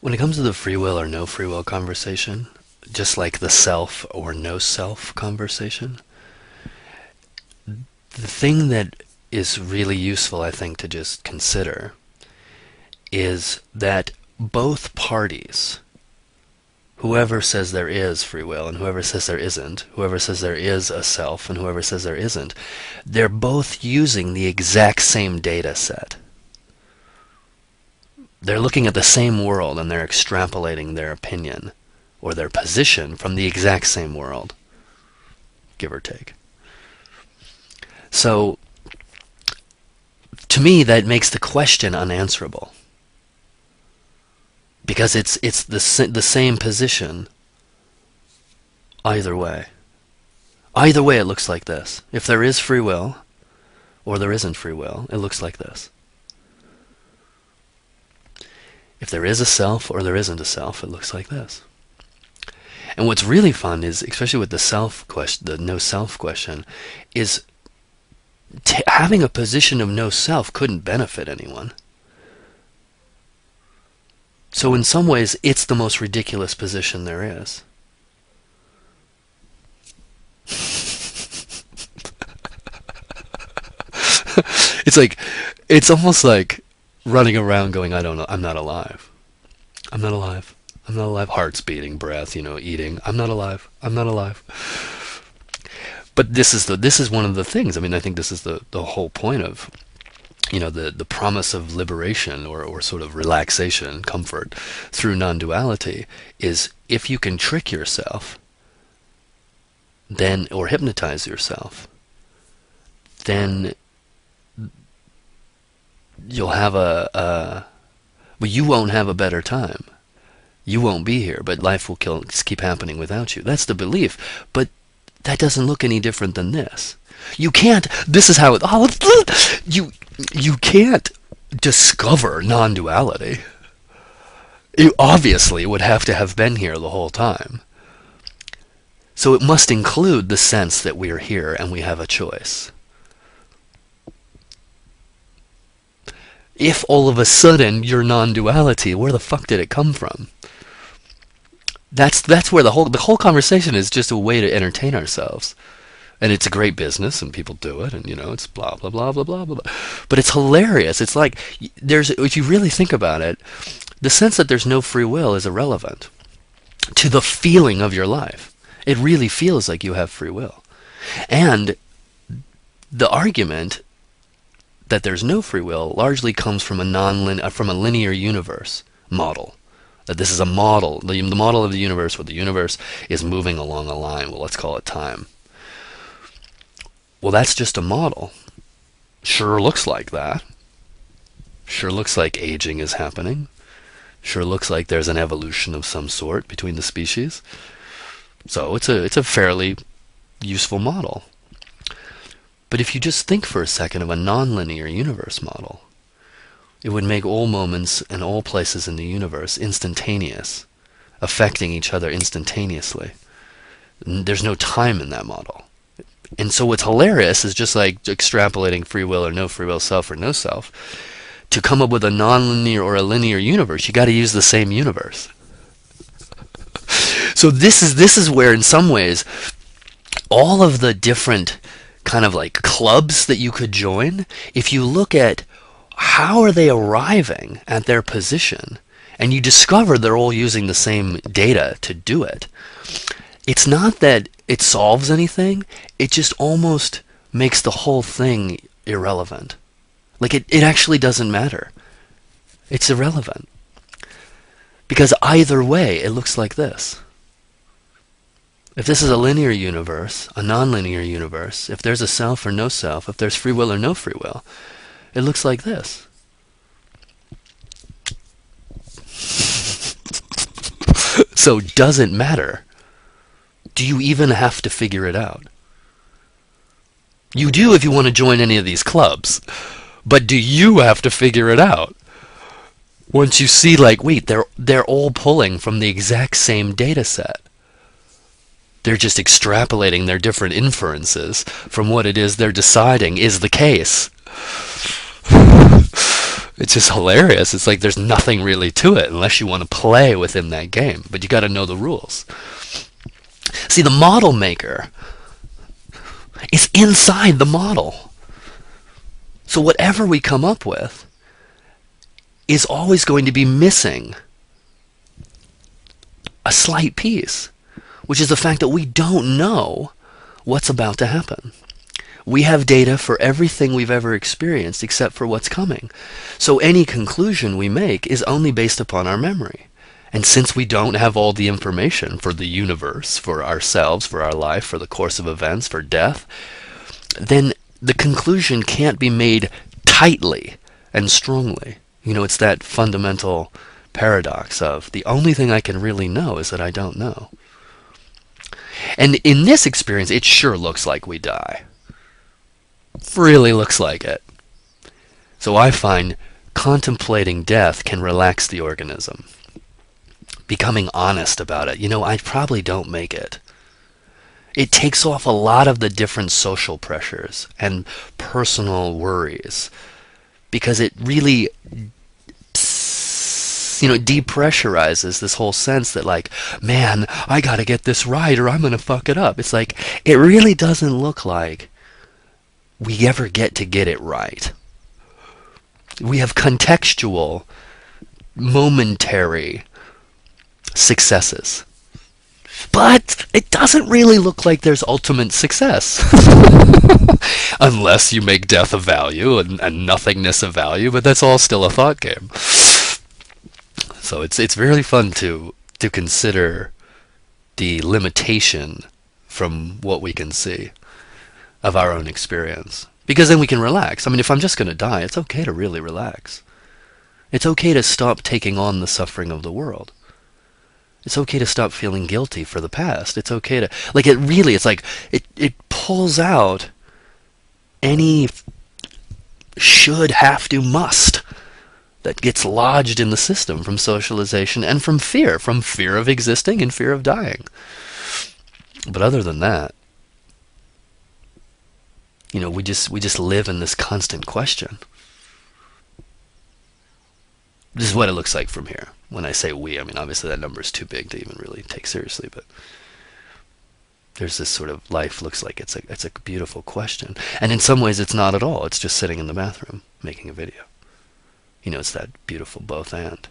When it comes to the free will or no free will conversation, just like the self or no self conversation, the thing that is really useful, I think, to just consider is that both parties, whoever says there is free will and whoever says there isn't, whoever says there is a self and whoever says there isn't, they're both using the exact same data set. They're looking at the same world and they're extrapolating their opinion or their position from the exact same world, give or take. So, to me, that makes the question unanswerable. Because it's the same position either way. Either way it looks like this. If there is free will, or there isn't free will, it looks like this. If there is a self or there isn't a self, it looks like this. And what's really fun is, especially with the self question, the no self question, is having a position of no self couldn't benefit anyone. So in some ways, it's the most ridiculous position there is. It's almost like running around going, I don't know, I'm not alive. I'm not alive. I'm not alive. Heart's beating, breath, eating. I'm not alive. I'm not alive. But this is one of the things. I mean, I think this is the whole point of, the promise of liberation or sort of relaxation, comfort through non-duality is if you can trick yourself, then, or hypnotize yourself, then you'll have well, you won't have a better time. You won't be here, but life will keep happening without you. That's the belief. But that doesn't look any different than this. You can't, this is how you can't discover non-duality. You obviously would have to have been here the whole time. So it must include the sense that we are here and we have a choice. If all of a sudden you're non-duality, where the fuck did it come from? That's where the whole conversation is just a way to entertain ourselves. And it's a great business, and people do it, and it's blah blah blah blah blah blah. But it's hilarious. It's like if you really think about it, the sense that there's no free will is irrelevant to the feeling of your life. It really feels like you have free will, and the argument that there's no free will largely comes from a linear universe model. That this is a model, the model of the universe, where the universe is moving along a line. Well, let's call it time. Well, that's just a model. Sure looks like that. Sure looks like aging is happening. Sure looks like there's an evolution of some sort between the species. So it's a fairly useful model. But if you just think for a second of a nonlinear universe model, it would make all moments and all places in the universe instantaneous, affecting each other instantaneously. There's no time in that model. And so what's hilarious is just like extrapolating free will or no free will, self or no self. To come up with a nonlinear or a linear universe, you got to use the same universe. So this is where, in some ways, all of the different kind of like clubs that you could join, if you look at how are they arriving at their position, and you discover they're all using the same data to do it, it's not that it solves anything, it just almost makes the whole thing irrelevant. Like it actually doesn't matter. It's irrelevant. Because either way, it looks like this. If this is a linear universe, a nonlinear universe, if there's a self or no self, if there's free will or no free will, it looks like this. So does it matter? Do you even have to figure it out? You do if you want to join any of these clubs. But do you have to figure it out? Once you see, like, wait, they're all pulling from the exact same data set. They're just extrapolating their different inferences from what it is they're deciding is the case. It's just hilarious. It's like there's nothing really to it unless you want to play within that game. But you got to know the rules. See, the model maker is inside the model. So whatever we come up with is always going to be missing a slight piece, which is the fact that we don't know what's about to happen. We have data for everything we've ever experienced except for what's coming. So any conclusion we make is only based upon our memory. And since we don't have all the information for the universe, for ourselves, for our life, for the course of events, for death, then the conclusion can't be made tightly and strongly. You know, it's that fundamental paradox of the only thing I can really know is that I don't know. And in this experience, it sure looks like we die. Really looks like it. So I find contemplating death can relax the organism. Becoming honest about it. You know, I probably don't make it. It takes off a lot of the different social pressures and personal worries, because it really, depressurizes this whole sense that, like, man, I gotta get this right or I'm gonna fuck it up. It's like, it really doesn't look like we ever get to get it right. We have contextual, momentary successes. But it doesn't really look like there's ultimate success. Unless you make death a value and nothingness a value, but that's all still a thought game. So it's really fun to consider the limitation from what we can see of our own experience. Because then we can relax. I mean, if I'm just going to die, it's okay to really relax. It's okay to stop taking on the suffering of the world. It's okay to stop feeling guilty for the past. It's okay to, like, it's like, it pulls out any should, have to, must that gets lodged in the system from socialization and from fear of existing and fear of dying. But other than that, we just live in this constant question. This is what it looks like from here. When I say we, I mean, obviously that number is too big to even really take seriously, but there's this sort of life looks like it's a beautiful question. And in some ways it's not at all. It's just sitting in the bathroom making a video. It's that beautiful both and.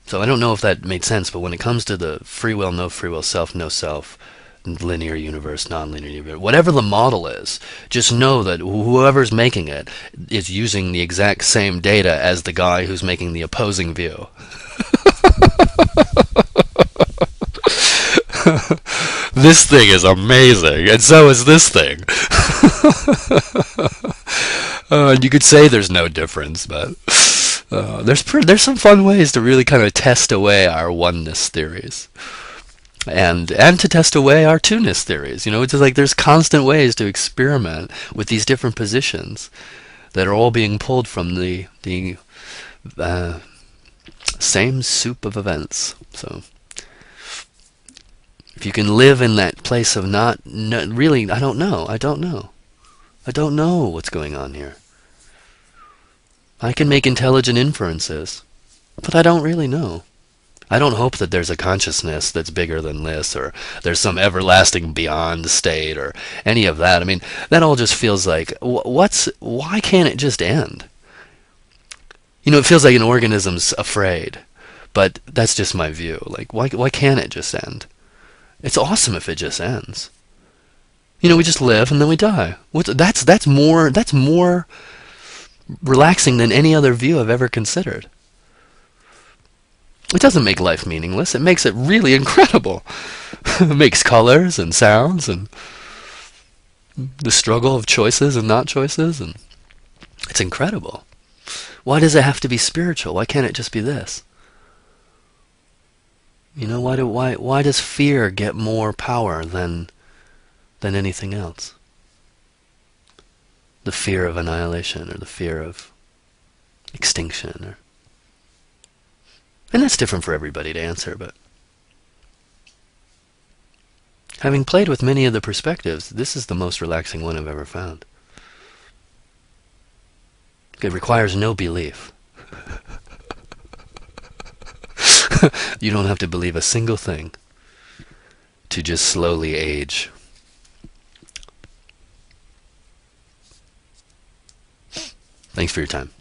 So I don't know if that made sense, but when it comes to the free will, no self, linear universe, non-linear universe, whatever the model is, just know that whoever's making it is using the exact same data as the guy who's making the opposing view. This thing is amazing, and so is this thing. And you could say there's no difference, but there's some fun ways to really kind of test away our oneness theories. And to test away our two-ness theories. It's just like there's constant ways to experiment with these different positions that are all being pulled from the same soup of events. So if you can live in that place of not really, I don't know what's going on here. I can make intelligent inferences, but I don't really know. I don't hope that there's a consciousness that's bigger than this, or there's some everlasting beyond state, or any of that. I mean, that all just feels like, why can't it just end? It feels like an organism's afraid, but that's just my view. Like, why can't it just end? It's awesome if it just ends. We just live and then we die. That's more relaxing than any other view I've ever considered. It doesn't make life meaningless. It makes it really incredible. It makes colors and sounds and the struggle of choices and not choices, and it's incredible. Why does it have to be spiritual? Why can't it just be this? Why does fear get more power than anything else? The fear of annihilation, or the fear of extinction, and that's different for everybody to answer, but having played with many of the perspectives, this is the most relaxing one I've ever found. It requires no belief. You don't have to believe a single thing to just slowly age. Thanks for your time.